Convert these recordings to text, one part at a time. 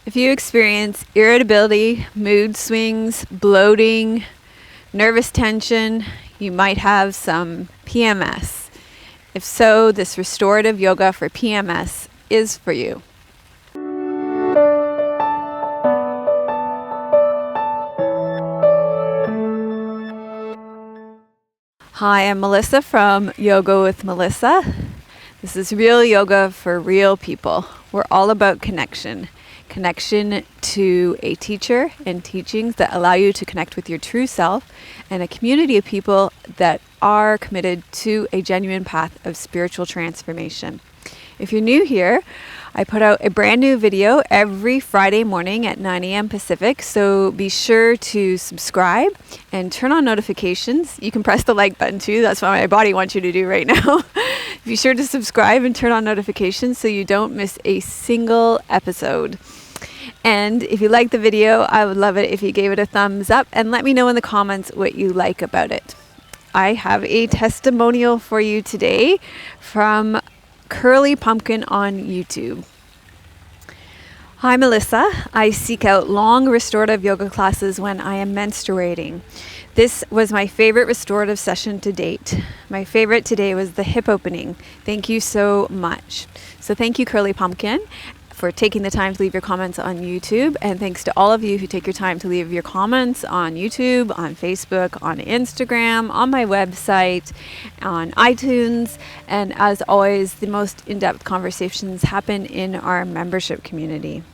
If you experience irritability, mood swings, bloating, nervous tension, you might have some PMS. If so, this restorative yoga for PMS is for you. Hi, I'm Melissa from Yoga with Melissa. This is real yoga for real people. We're all about connection. Connection to a teacher and teachings that allow you to connect with your true self, and a community of people that are committed to a genuine path of spiritual transformation. If you're new here, I put out a brand new video every Friday morning at 9 a.m. Pacific, so be sure to subscribe and turn on notifications. You can press the like button too, that's what my body wants you to do right now. Be sure to subscribe and turn on notifications so you don't miss a single episode. And if you like the video, I would love it if you gave it a thumbs up and let me know in the comments what you like about it. I have a testimonial for you today from Curly Pumpkin on YouTube. Hi Melissa, I seek out long restorative yoga classes when I am menstruating. This was my favorite restorative session to date. My favorite today was the hip opening. Thank you so much. So thank you Curly Pumpkin for taking the time to leave your comments on YouTube, and thanks to all of you who take your time to leave your comments on YouTube, on Facebook, on Instagram, on my website, on iTunes, and as always, the most in-depth conversations happen in our membership community.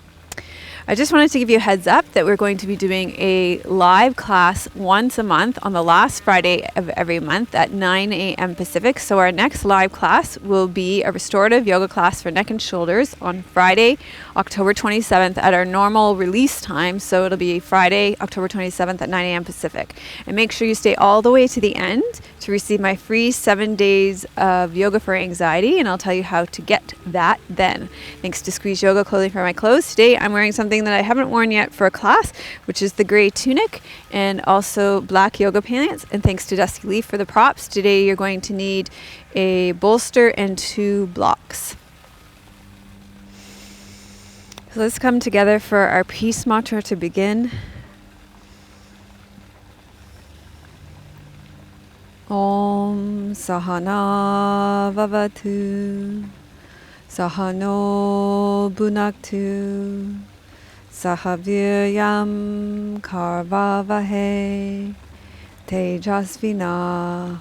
I just wanted to give you a heads up that we're going to be doing a live class once a month on the last Friday of every month at 9 a.m. Pacific. So our next live class will be a restorative yoga class for neck and shoulders on Friday, October 27th at our normal release time. So it'll be Friday, October 27th at 9 a.m. Pacific. And make sure you stay all the way to the end to receive my free 7 days of yoga for anxiety, and I'll tell you how to get that then. Thanks to Squeeze Yoga Clothing for my clothes. Today I'm wearing something that I haven't worn yet for a class, which is the gray tunic and also black yoga pants. And thanks to Dusty Leaf for the props. Today you're going to need a bolster and 2 blocks. So let's come together for our peace mantra to begin. Om Sahana Vavatu Sahano Bhunaktu Sahaviryam Karvavahe Tejasvina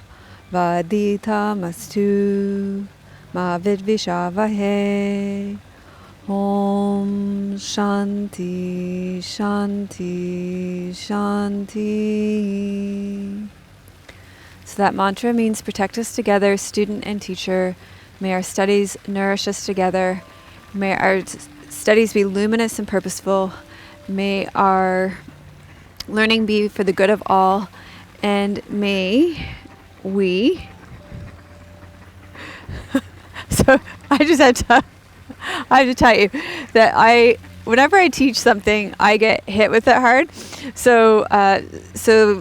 Vaditamastu Ma Vidvishavahe. Om Shanti Shanti Shanti. So that mantra means protect us together, student and teacher. May our studies nourish us together. May our studies be luminous and purposeful. May our learning be for the good of all. And may we... So I had to tell you that whenever I teach something, I get hit with it hard. So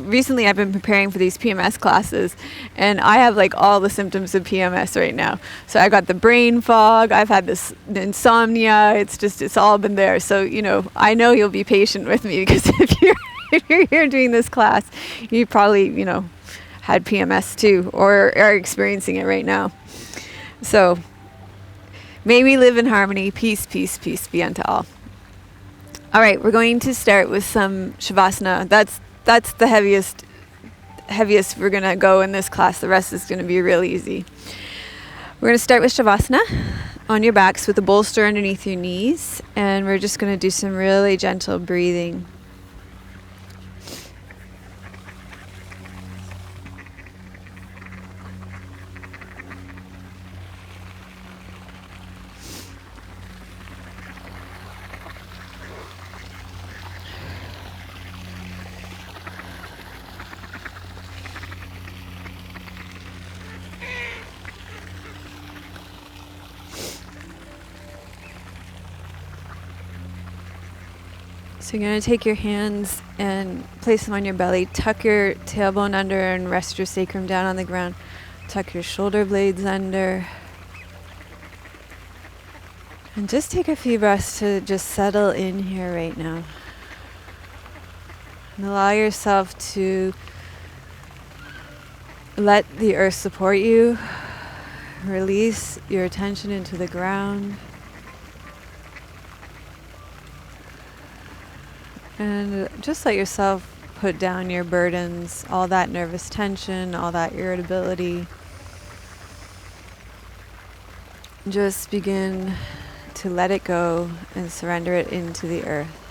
recently I've been preparing for these PMS classes, and I have like all the symptoms of PMS right now. So I got the brain fog, I've had this insomnia, it's all been there. So, I know you'll be patient with me, because if you're here doing this class, you probably, had PMS too, or are experiencing it right now. So may we live in harmony, peace, peace, peace be unto all. All right, we're going to start with some Shavasana. That's the heaviest we're going to go in this class. The rest is going to be real easy. We're going to start with Shavasana on your backs with a bolster underneath your knees, and we're just going to do some really gentle breathing. So you're going to take your hands and place them on your belly. Tuck your tailbone under and rest your sacrum down on the ground. Tuck your shoulder blades under. And just take a few breaths to just settle in here right now. And allow yourself to let the earth support you. Release your attention into the ground. And just let yourself put down your burdens, all that nervous tension, all that irritability. Just begin to let it go and surrender it into the earth.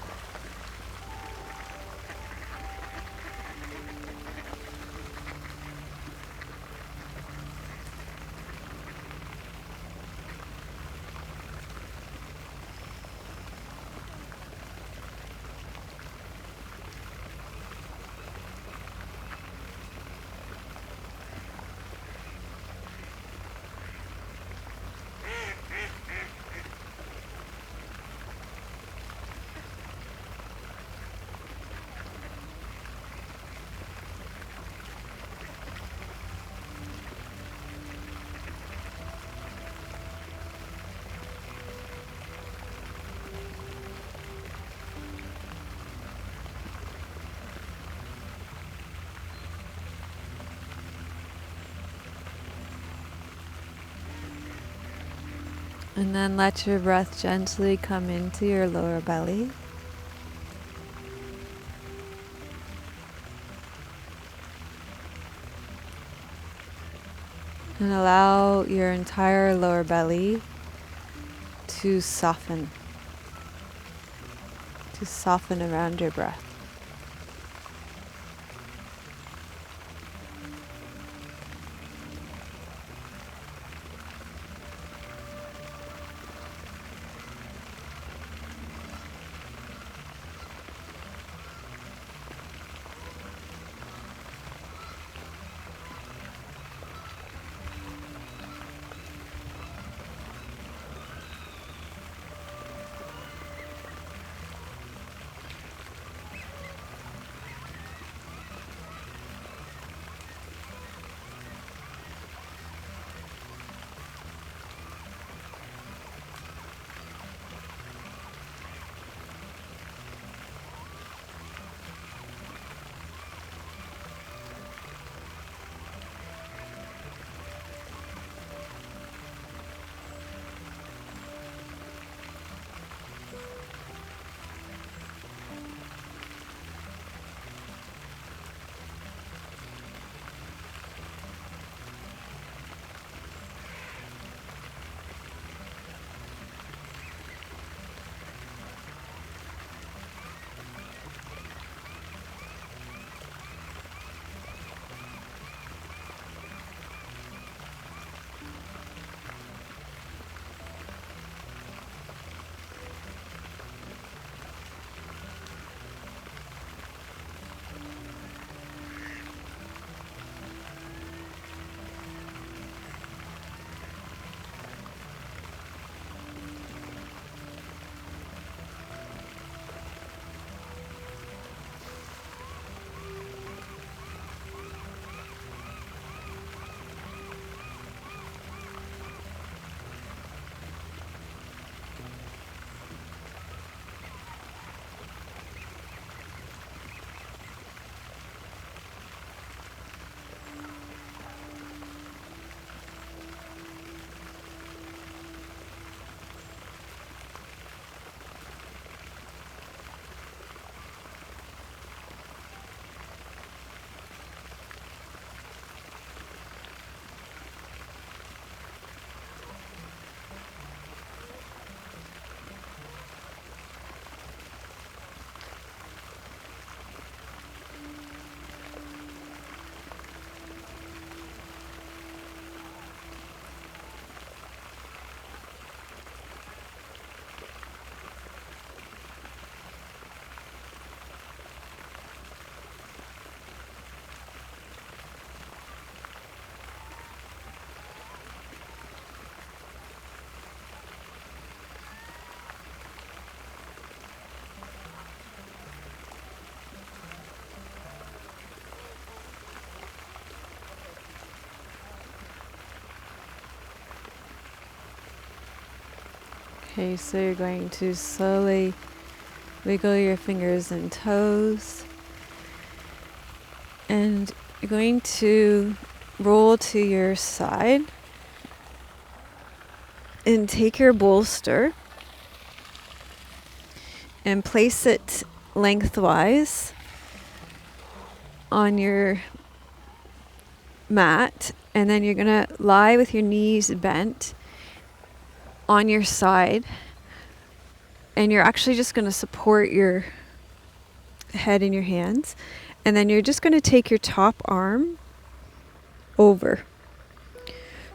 And then let your breath gently come into your lower belly. And allow your entire lower belly to soften around your breath. Okay, so you're going to slowly wiggle your fingers and toes. And you're going to roll to your side and take your bolster and place it lengthwise on your mat. And then you're going to lie with your knees bent on your side. And you're actually just going to support your head in your hands. And then you're just going to take your top arm over.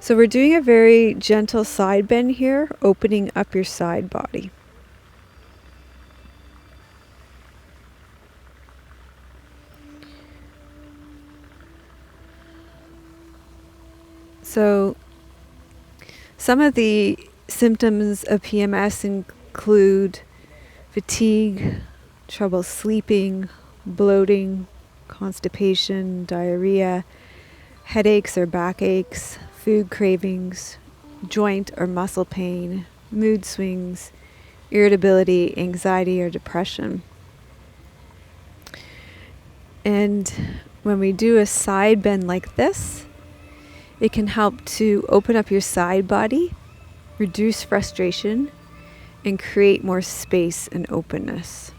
So we're doing a very gentle side bend here, opening up your side body. So some of the symptoms of PMS include fatigue, trouble sleeping, bloating, constipation, diarrhea, headaches or backaches, food cravings, joint or muscle pain, mood swings, irritability, anxiety, or depression. And when we do a side bend like this, it can help to open up your side body, reduce frustration, and create more space and openness.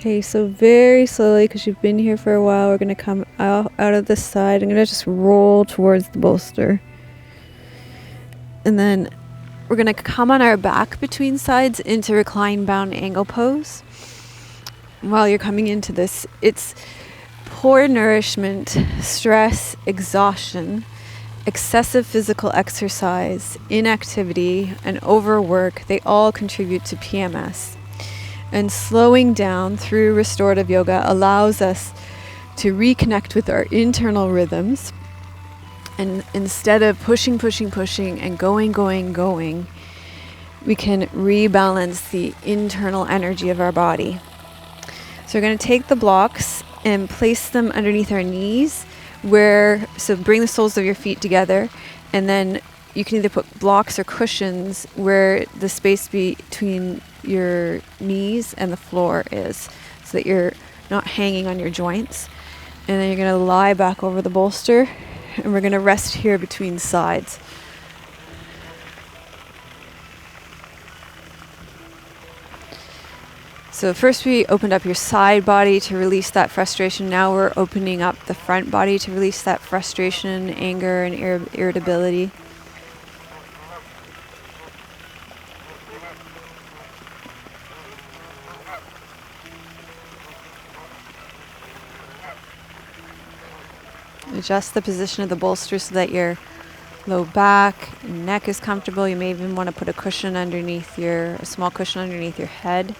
Okay, so very slowly, because you've been here for a while, we're going to come out of the side. I'm going to just roll towards the bolster. And then we're going to come on our back between sides into recline bound angle pose. While you're coming into this, it's poor nourishment, stress, exhaustion, excessive physical exercise, inactivity, and overwork. They all contribute to PMS. And slowing down through restorative yoga allows us to reconnect with our internal rhythms. And instead of pushing and going, we can rebalance the internal energy of our body. So we're going to take the blocks and place them underneath our knees, so bring the soles of your feet together, and then you can either put blocks or cushions where the space between your knees and the floor is, so that you're not hanging on your joints. And then you're going to lie back over the bolster, and we're going to rest here between sides. So first we opened up your side body to release that frustration. Now we're opening up the front body to release that frustration, anger, and irritability. Adjust the position of the bolster so that your low back and neck is comfortable. You may even want to put a small cushion underneath your head.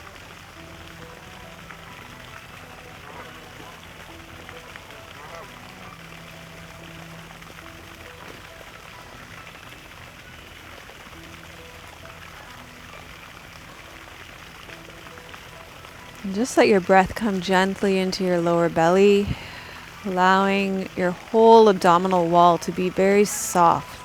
And just let your breath come gently into your lower belly, allowing your whole abdominal wall to be very soft.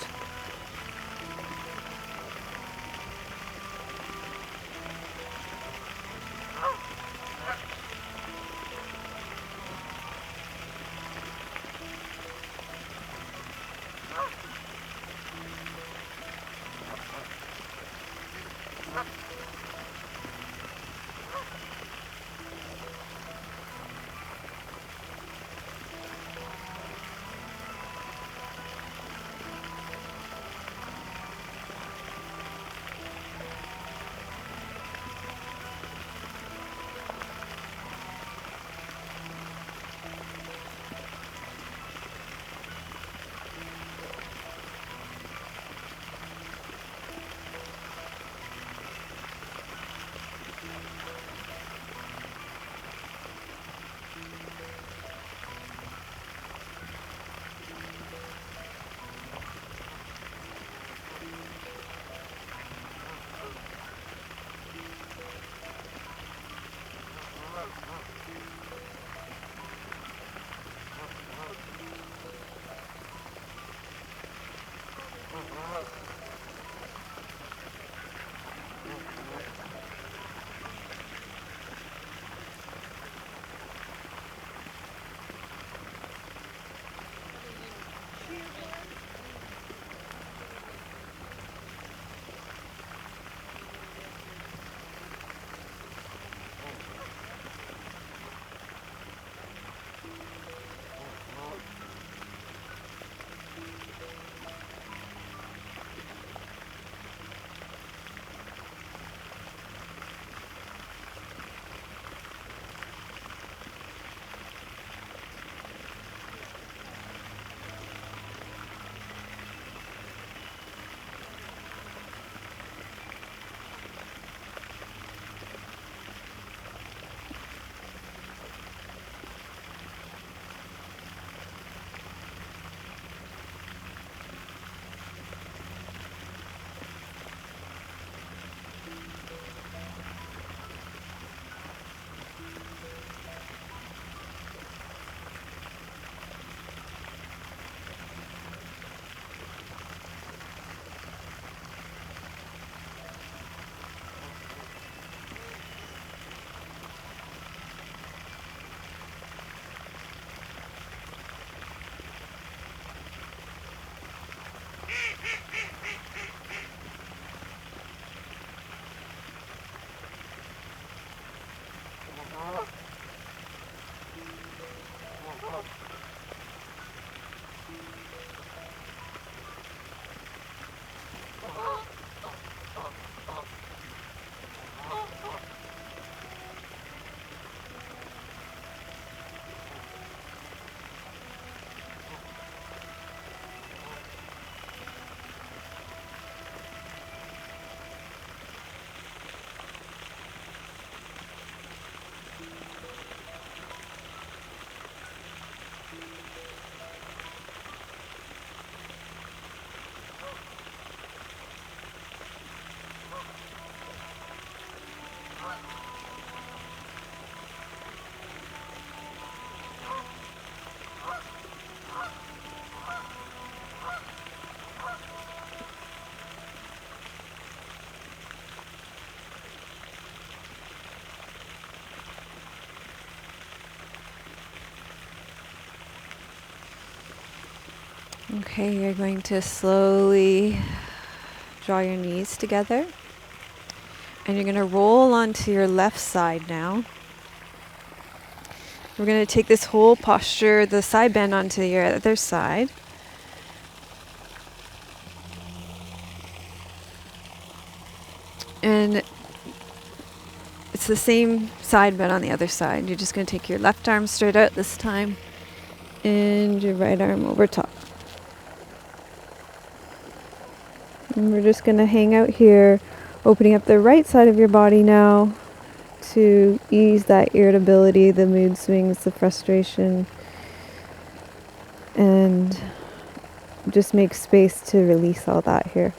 Okay, you're going to slowly draw your knees together. And you're going to roll onto your left side now. We're going to take this whole posture, the side bend, onto your other side. And it's the same side bend on the other side. You're just going to take your left arm straight out this time. And your right arm over top. And we're just going to hang out here, opening up the right side of your body now to ease that irritability, the mood swings, the frustration, and just make space to release all that here.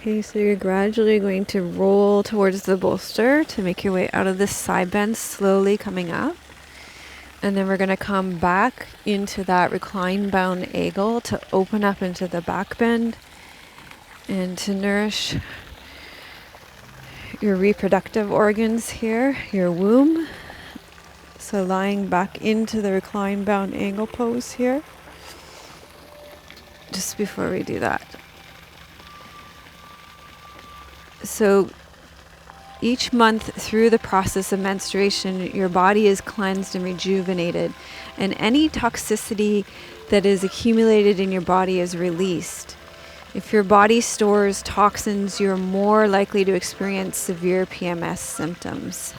Okay, so you're gradually going to roll towards the bolster to make your way out of this side bend, slowly coming up. And then we're going to come back into that recline bound angle to open up into the back bend and to nourish your reproductive organs here, your womb. So lying back into the recline bound angle pose here. Just before we do that. So each month through the process of menstruation, your body is cleansed and rejuvenated, and any toxicity that is accumulated in your body is released. If your body stores toxins, you're more likely to experience severe PMS symptoms.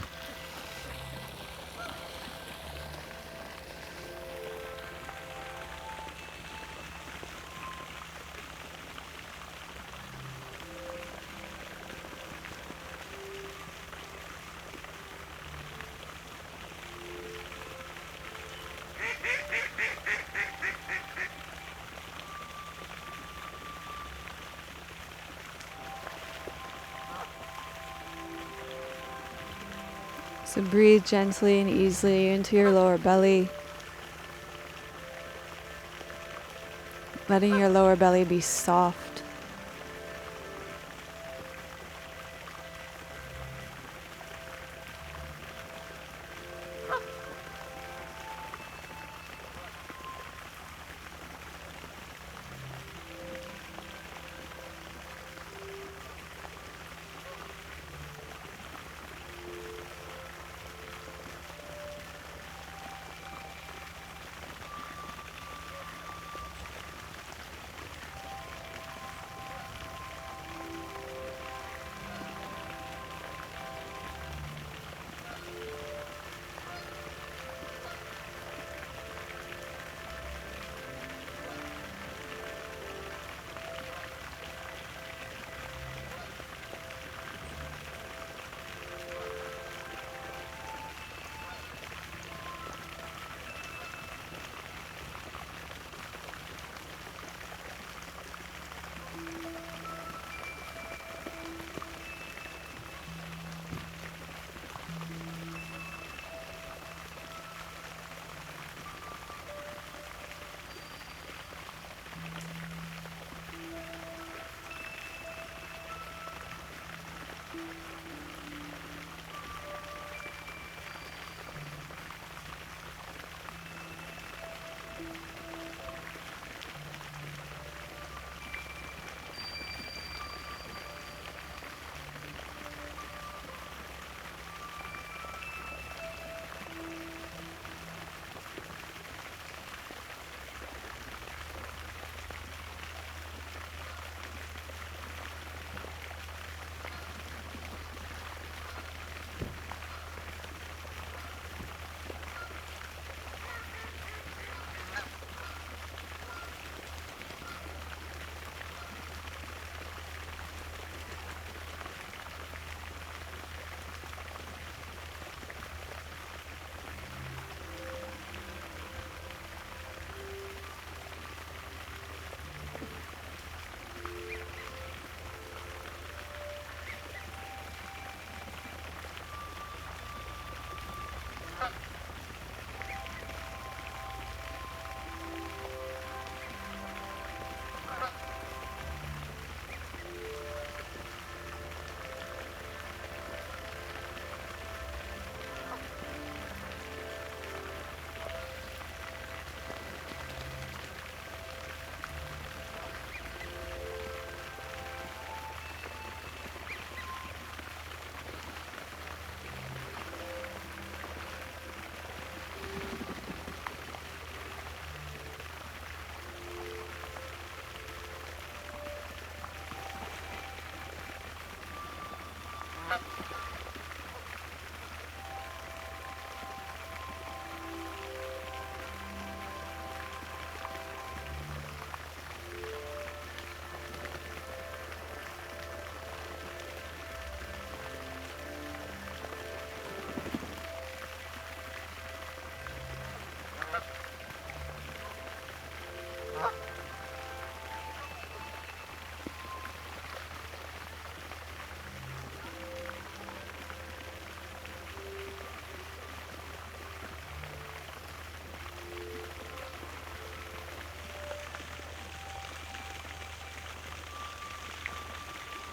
So breathe gently and easily into your lower belly, letting your lower belly be soft.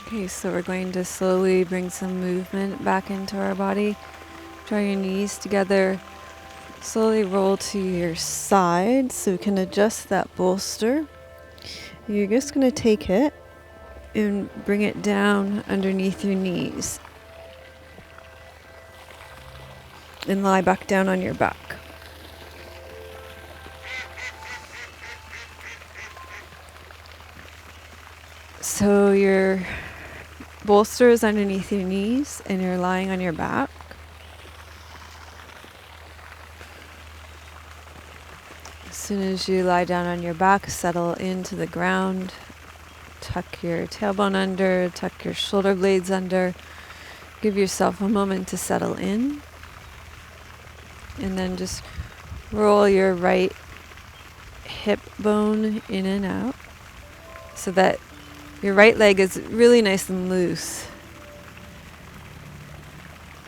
Okay, so we're going to slowly bring some movement back into our body. Draw your knees together. Slowly roll to your side so we can adjust that bolster. You're just going to take it and bring it down underneath your knees. And lie back down on your back. So your bolster is underneath your knees and you're lying on your back. As soon as you lie down on your back, settle into the ground. Tuck your tailbone under, tuck your shoulder blades under. Give yourself a moment to settle in. And then just roll your right hip bone in and out so that your right leg is really nice and loose.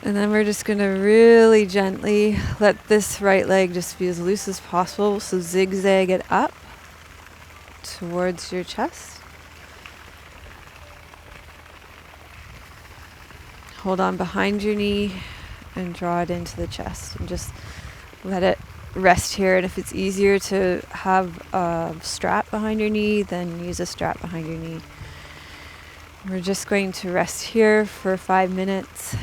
And then we're just going to really gently let this right leg just be as loose as possible. So zigzag it up towards your chest. Hold on behind your knee and draw it into the chest. And just let it rest here. And if it's easier to have a strap behind your knee, then use a strap behind your knee. We're just going to rest here for 5 minutes.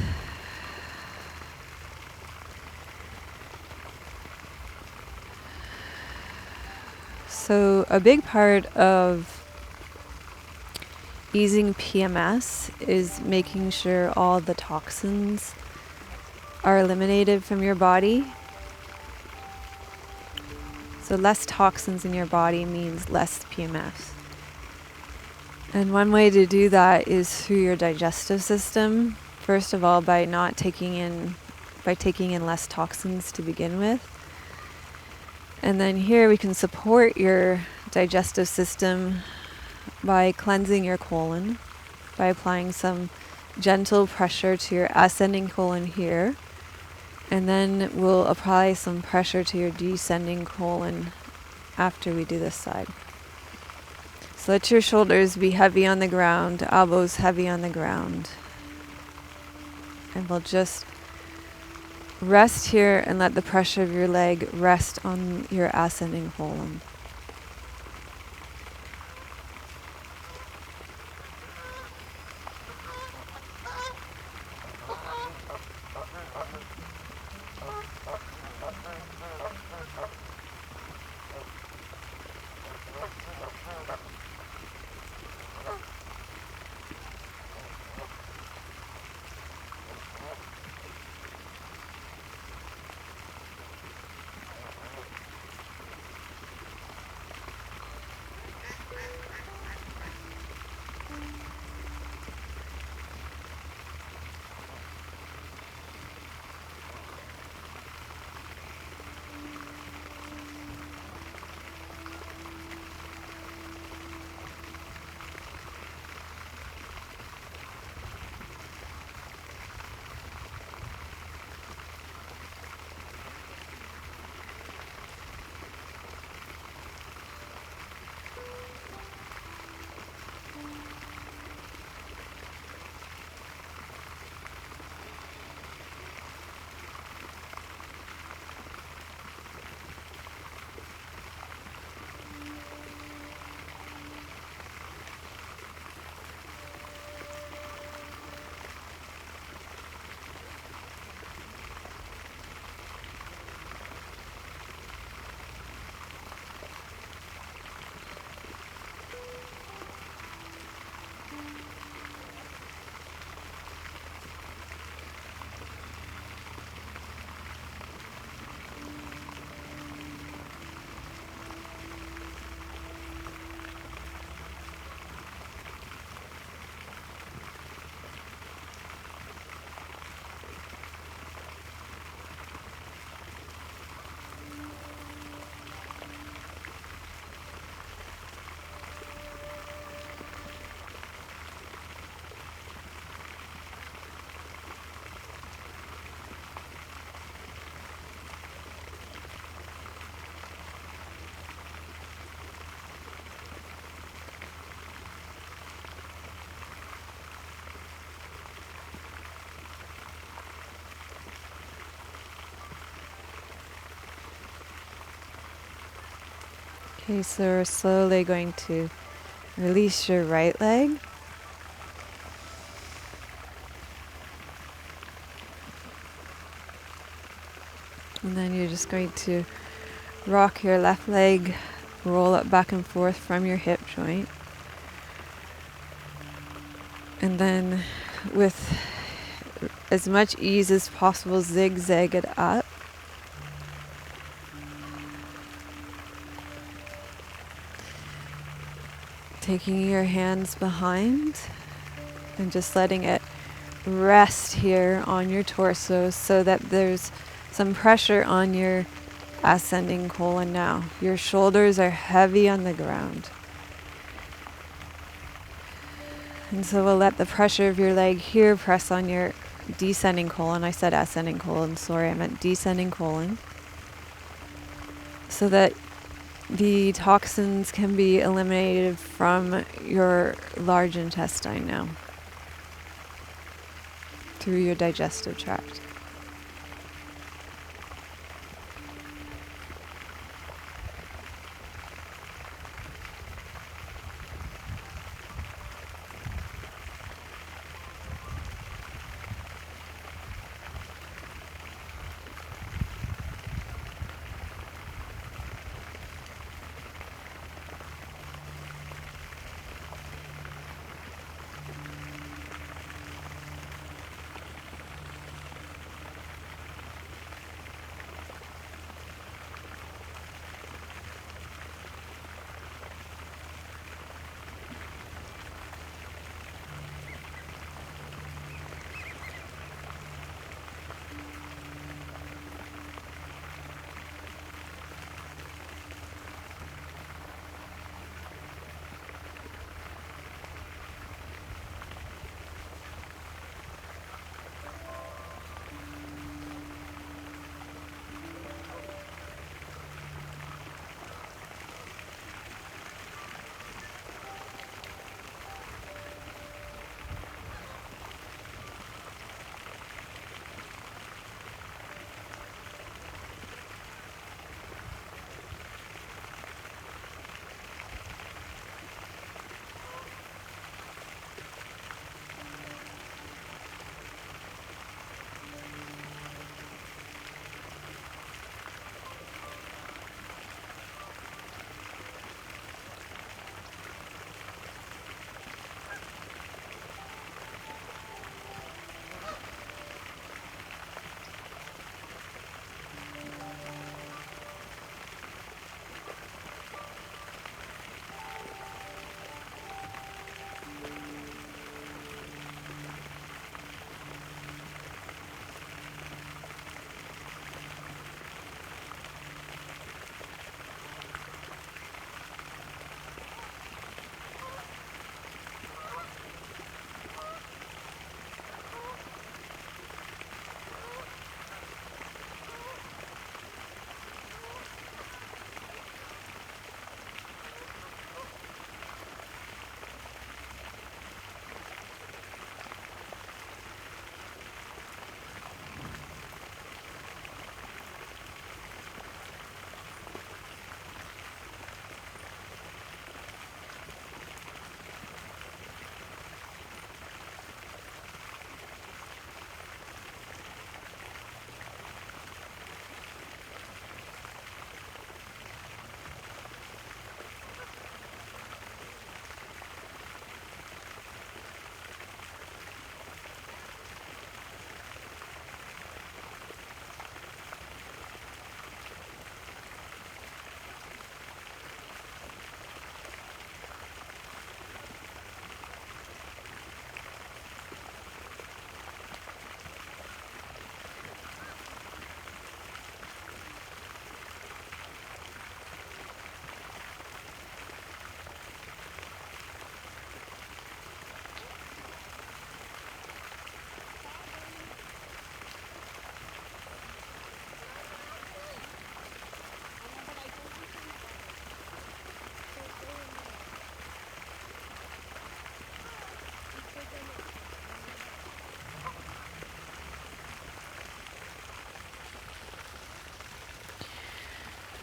So a big part of easing PMS is making sure all the toxins are eliminated from your body. So less toxins in your body means less PMS. And one way to do that is through your digestive system. First of all, by taking in less toxins to begin with. And then here we can support your digestive system by cleansing your colon, by applying some gentle pressure to your ascending colon here. And then we'll apply some pressure to your descending colon after we do this side. So let your shoulders be heavy on the ground, elbows heavy on the ground. And we'll just rest here and let the pressure of your leg rest on your ascending colon. Okay, so we're slowly going to release your right leg. And then you're just going to rock your left leg, roll it back and forth from your hip joint. And then with as much ease as possible, zigzag it up. Taking your hands behind and just letting it rest here on your torso so that there's some pressure on your ascending colon now. Your shoulders are heavy on the ground. And so we'll let the pressure of your leg here press on your descending colon. I said ascending colon, sorry, I meant descending colon. So that the toxins can be eliminated from your large intestine now through your digestive tract.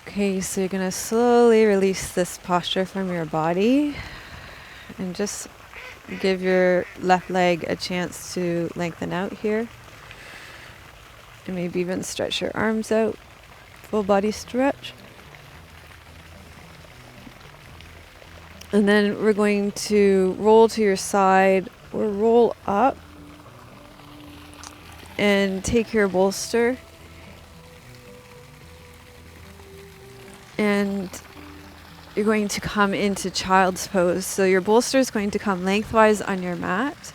Okay, so you're going to slowly release this posture from your body and just give your left leg a chance to lengthen out here. And maybe even stretch your arms out. Full body stretch. And then we're going to roll to your side or roll up and take your bolster and you're going to come into child's pose. So your bolster is going to come lengthwise on your mat.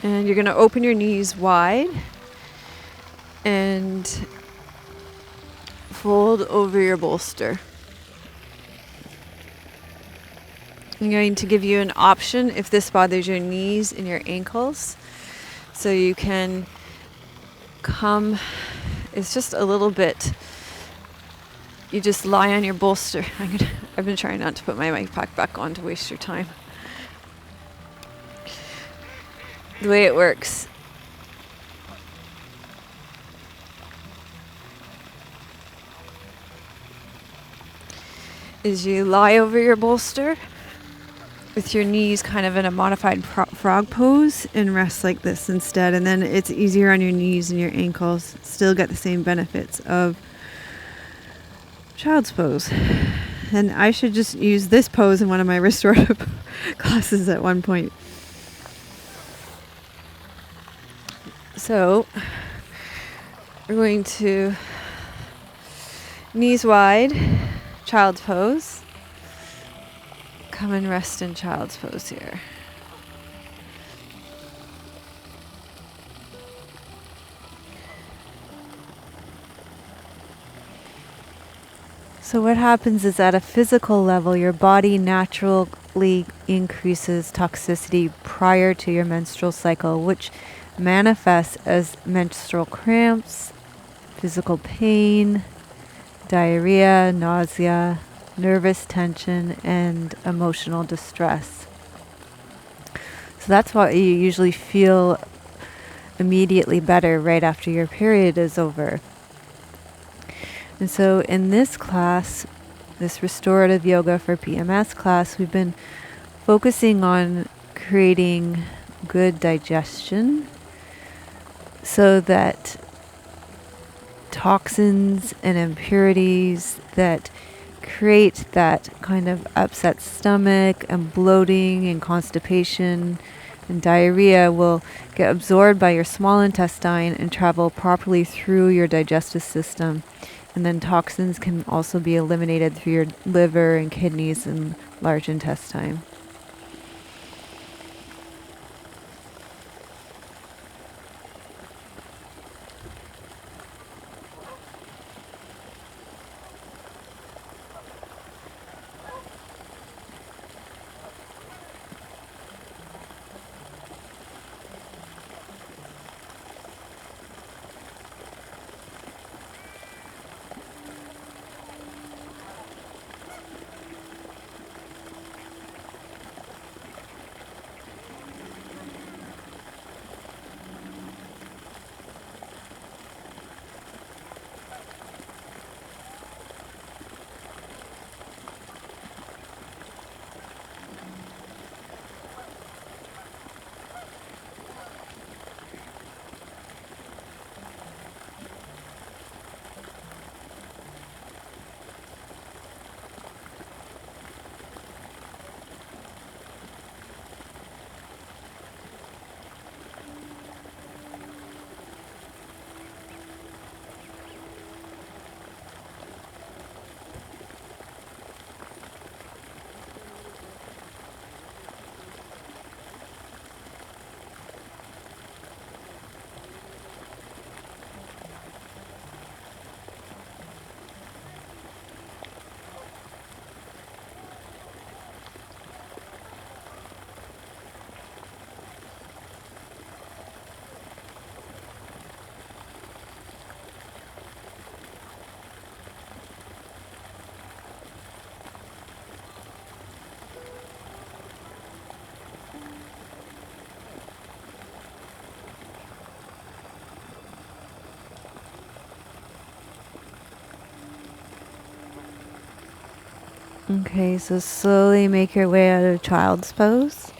And you're going to open your knees wide and fold over your bolster. I'm going to give you an option if this bothers your knees and your ankles. So you can come, it's just a little bit, you just lie on your bolster. I've been trying not to put my mic pack back on to waste your time. The way it works is you lie over your bolster with your knees kind of in a modified frog pose and rest like this instead. And then it's easier on your knees and your ankles. Still get the same benefits of child's pose. And I should just use this pose in one of my restorative classes at one point. So we're going to knees wide, child's pose. Come and rest in child's pose here. So what happens is at a physical level, your body naturally increases toxicity prior to your menstrual cycle, which manifests as menstrual cramps, physical pain, diarrhea, nausea, nervous tension, and emotional distress. So that's why you usually feel immediately better right after your period is over. And so in this class, this restorative yoga for PMS class, we've been focusing on creating good digestion so that toxins and impurities that create that kind of upset stomach and bloating and constipation and diarrhea will get absorbed by your small intestine and travel properly through your digestive system. And then toxins can also be eliminated through your liver and kidneys and large intestine. Okay, so slowly make your way out of child's pose.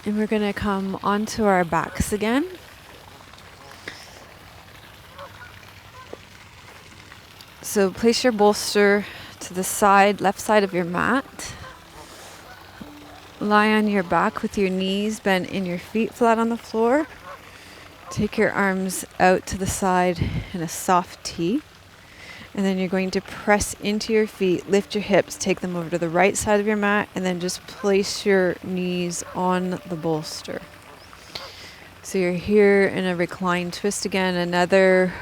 And we're going to come onto our backs again. So place your bolster to the side, left side of your mat. Lie on your back with your knees bent and your feet flat on the floor. Take your arms out to the side in a soft T. And then you're going to press into your feet, lift your hips, take them over to the right side of your mat, and then just place your knees on the bolster. So you're here in a reclined twist again, another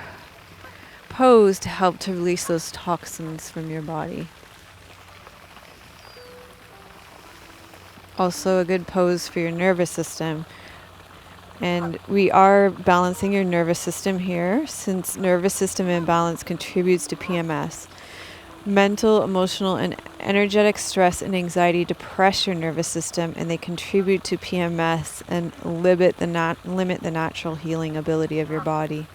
pose to help to release those toxins from your body. Also a good pose for your nervous system. And we are balancing your nervous system here, since nervous system imbalance contributes to PMS. Mental, emotional, and energetic stress and anxiety depress your nervous system, and they contribute to PMS and limit the natural healing ability of your body.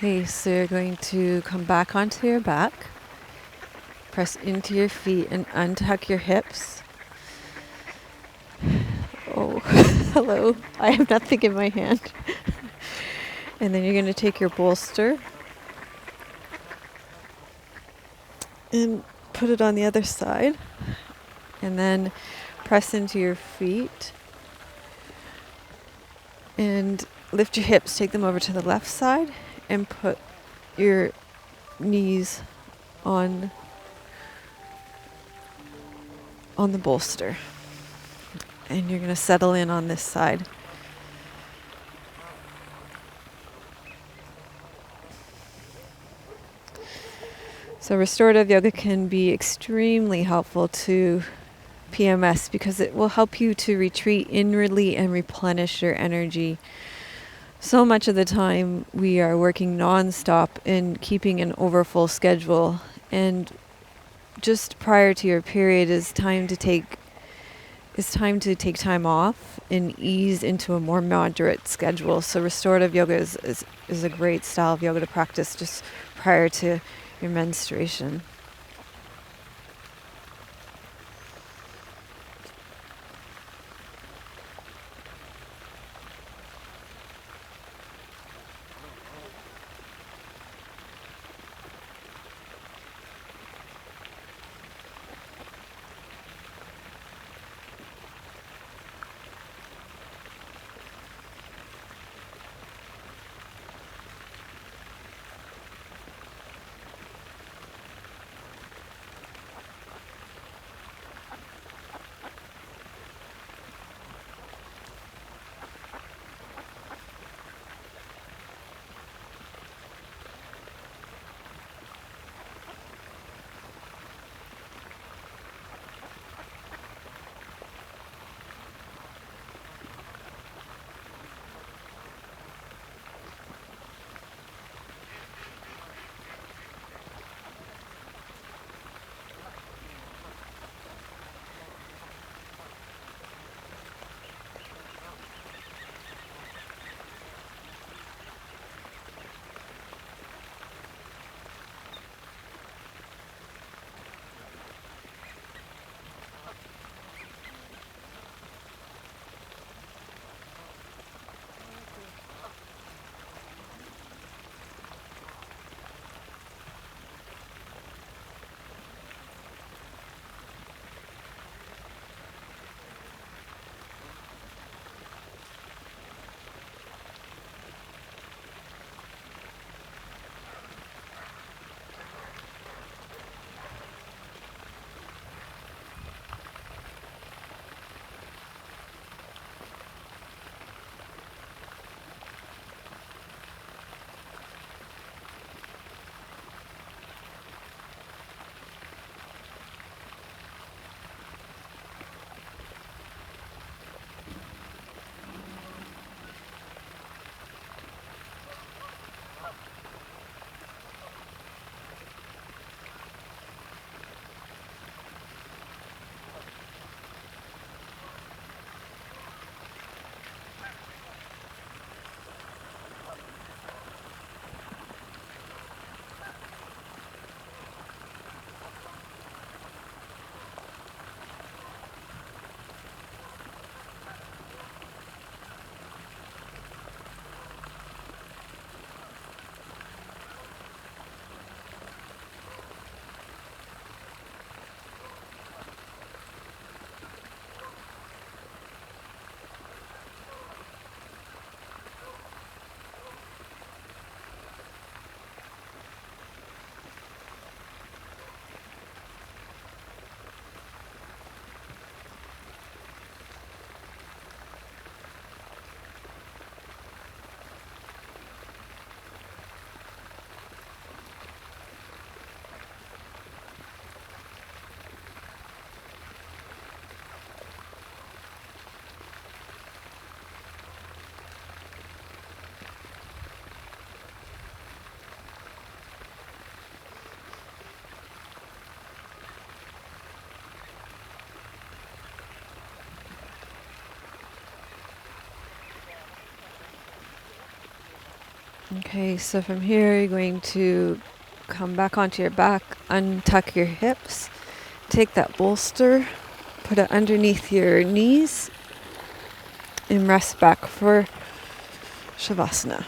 Okay, so you're going to come back onto your back, press into your feet and untuck your hips. Oh, hello. I have nothing in my hand. And then you're going to take your bolster and put it on the other side. And then press into your feet and lift your hips. Take them over to the left side and put your knees on the bolster. And you're going to settle in on this side. So restorative yoga can be extremely helpful to PMS because it will help you to retreat inwardly and replenish your energy. So much of the time we are working nonstop and keeping an overfull schedule, and just prior to your period is time to take time off and ease into a more moderate schedule. So restorative yoga is a great style of yoga to practice just prior to your menstruation. Okay, so from here you're going to come back onto your back, untuck your hips, take that bolster, put it underneath your knees, and rest back for Shavasana.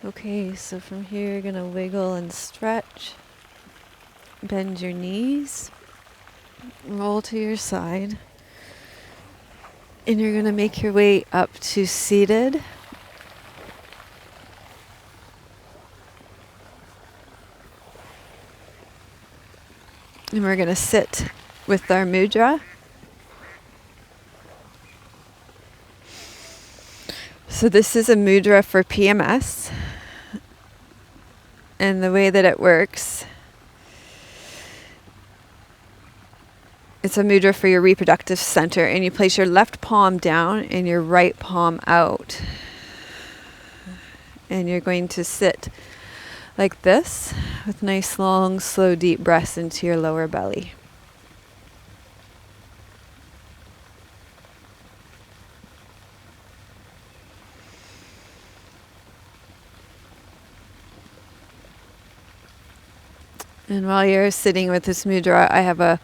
Okay, so from here you're going to wiggle and stretch. Bend your knees. Roll to your side. And you're going to make your way up to seated. And we're going to sit with our mudra. So this is a mudra for PMS. And the way that it works It's a mudra for your reproductive center, and you place your left palm down and your right palm out. And you're going to sit like this with nice, long, slow, deep breaths into your lower belly. And while you're sitting with this mudra, I have a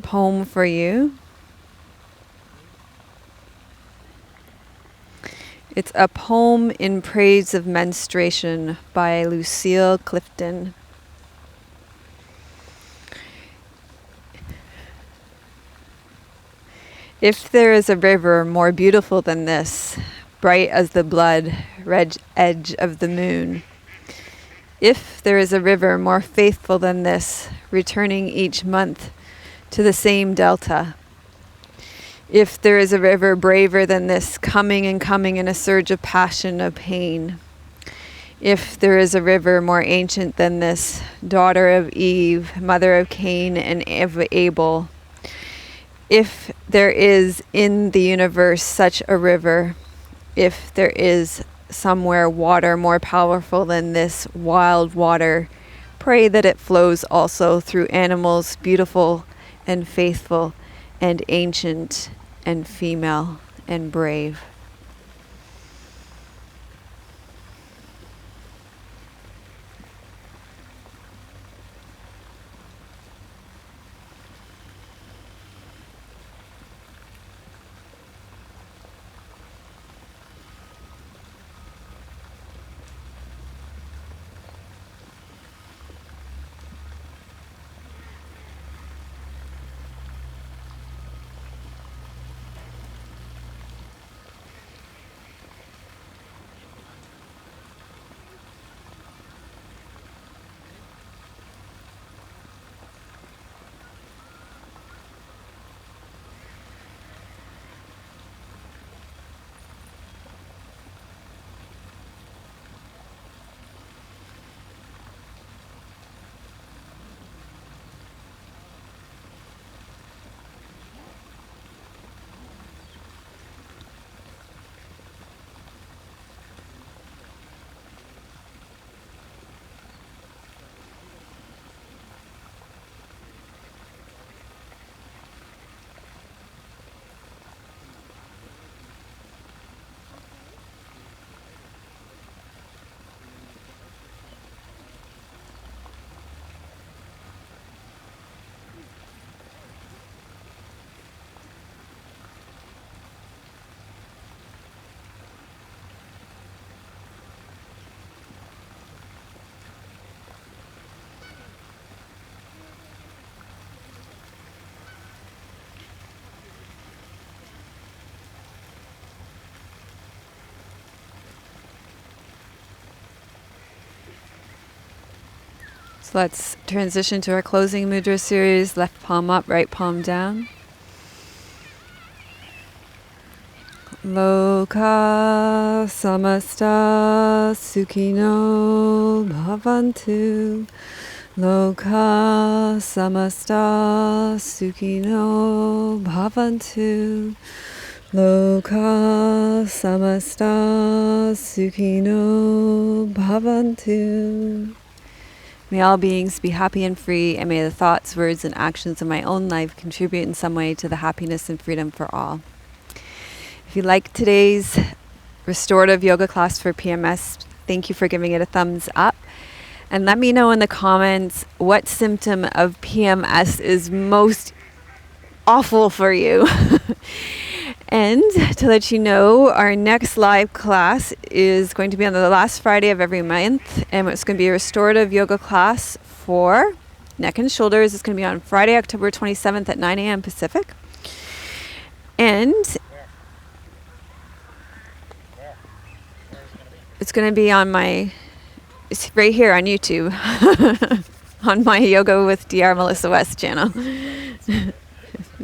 poem for you. It's a poem in praise of menstruation by Lucille Clifton. If there is a river more beautiful than this, bright as the blood red edge of the moon, if there is a river more faithful than this, returning each month to the same delta, if there is a river braver than this, coming and coming in a surge of passion, of pain, if there is a river more ancient than this, daughter of Eve, mother of Cain and of Abel, if there is in the universe such a river, if there is somewhere water more powerful than this wild water, pray that it flows also through animals beautiful and faithful and ancient and female and brave. So let's transition to our closing mudra series. Left palm up, right palm down. Loka samasta sukhino bhavantu. Loka samasta sukhino bhavantu. Loka samasta sukhino bhavantu. May all beings be happy and free, and may the thoughts, words, and actions of my own life contribute in some way to the happiness and freedom for all. If you like today's restorative yoga class for PMS, thank you for giving it a thumbs up. And let me know in the comments what symptom of PMS is most awful for you. And to let you know, our next live class is going to be on the last Friday of every month. And it's going to be a restorative yoga class for neck and shoulders. It's going to be on Friday, October 27th at 9 a.m. Pacific. And it's going to be on it's right here on YouTube, on my Yoga with Dr. Melissa West channel.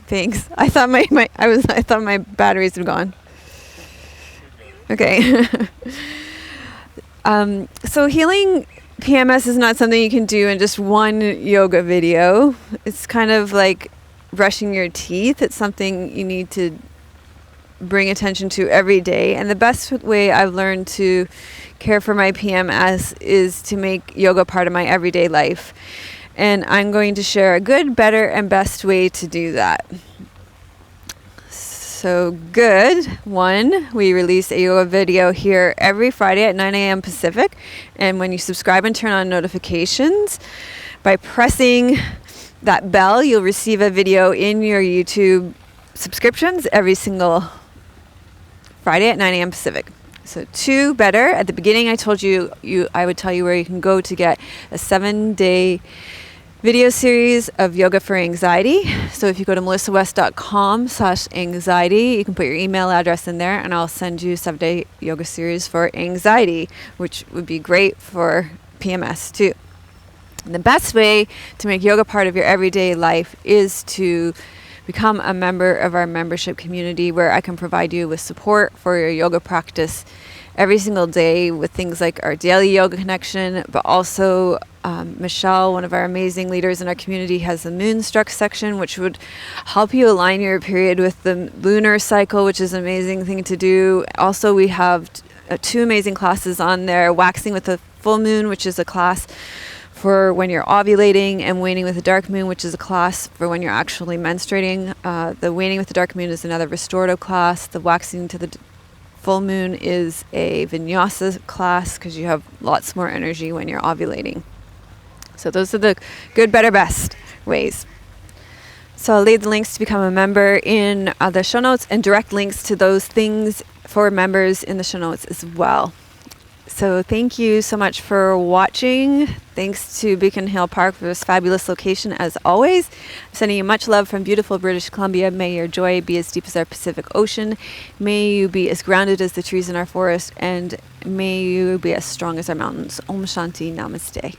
Thanks. I thought I thought my batteries had gone. Okay. So healing PMS is not something you can do in just one yoga video. It's kind of like brushing your teeth. It's something you need to bring attention to every day. And the best way I've learned to care for my PMS is to make yoga part of my everyday life. And I'm going to share a good, better, and best way to do that. So good. One, we release a yoga video here every Friday at 9 a.m. Pacific. And when you subscribe and turn on notifications, by pressing that bell, you'll receive a video in your YouTube subscriptions every single Friday at 9 a.m. Pacific. So 2, better. At the beginning, I told you I would tell you where you can go to get a 7-day video series of yoga for anxiety. So if you go to melissawest.com/anxiety, you can put your email address in there and I'll send you a 7-day yoga series for anxiety, which would be great for PMS too. And the best way to make yoga part of your everyday life is to become a member of our membership community, where I can provide you with support for your yoga practice every single day with things like our daily yoga connection, but also Michelle, one of our amazing leaders in our community, has a Moonstruck section, which would help you align your period with the lunar cycle, which is an amazing thing to do. Also, we have 2 amazing classes on there, Waxing with the Full Moon, which is a class for when you're ovulating, and Waning with the Dark Moon, which is a class for when you're actually menstruating. The Waning with the Dark Moon is another restorative class. The Waxing to the Full Moon is a vinyasa class because you have lots more energy when you're ovulating. So those are the good, better, best ways. So I'll leave the links to become a member in the show notes, and direct links to those things for members in the show notes as well. So thank you so much for watching. Thanks to Beacon Hill Park for this fabulous location as always. I'm sending you much love from beautiful British Columbia. May your joy be as deep as our Pacific Ocean. May you be as grounded as the trees in our forest. And may you be as strong as our mountains. Om Shanti. Namaste.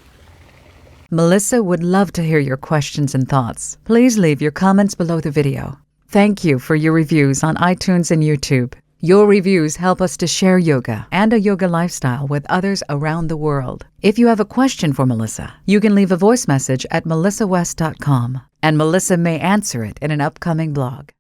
Melissa would love to hear your questions and thoughts. Please leave your comments below the video. Thank you for your reviews on iTunes and YouTube. Your reviews help us to share yoga and a yoga lifestyle with others around the world. If you have a question for Melissa, you can leave a voice message at melissawest.com, and Melissa may answer it in an upcoming blog.